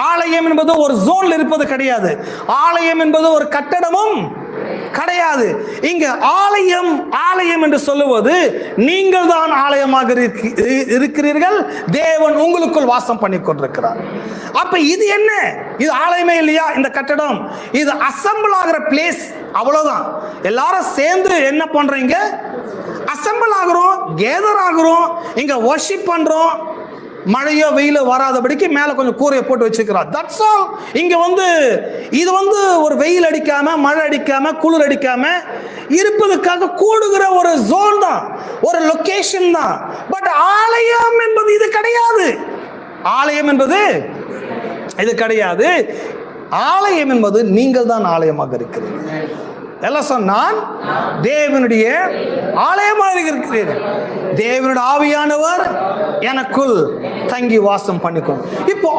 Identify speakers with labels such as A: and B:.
A: ஆலயம் என்பது ஒரு ஜோன்ல இருப்பது கிடையாது. ஆலயம் என்பது ஒரு கட்டடமும் கிடையாது. இங்க ஆலயம் ஆலயம் என்று சொல்லுவது நீங்கள் தான் ஆலயமாக இருக்கிறீர்கள், தேவன் உங்களுக்குள் வாசம் பண்ணி கொண்டிருக்கிறார். அப்ப இது என்ன? இது ஆலயமே இல்லையா? இந்த கட்டடம் இது அசம்பிள் ஆகிற பிளேஸ், அவ்வளவுதான். எல்லாரும் சேர்ந்து என்ன பண்றீங்க? அசம்பிள் ஆகிறோம், கேதர் ஆகிறோம், இங்க வர்ஷிப் பண்றோம். மழையோ வெயிலோ வராதபடிக்கு மேல கொஞ்சம் கூரையை போட்டு வச்சுக்கிறார். That's all. இங்க இது ஒரு வெயில் அடிக்காம, மழை அடிக்காம, குளிர் அடிக்காம இருப்பதற்காக கூடுகிற ஒரு ஜோன் தான், ஒரு லொகேஷன் தான். பட் ஆலயம் என்பது இது கிடையாது. ஆலயம் என்பது இது கிடையாது. ஆலயம் என்பது நீங்கள் தான் ஆலயமாக இருக்கிறீர்கள். எல்லாம் சொன்னான், தேவனுடைய ஆலயமாக இருக்கிறீர்கள். தேவனுடைய ஆவியானவர் எனக்குள் தங்கி வாசம் பண்ணிக்கொள்ளும். இப்போ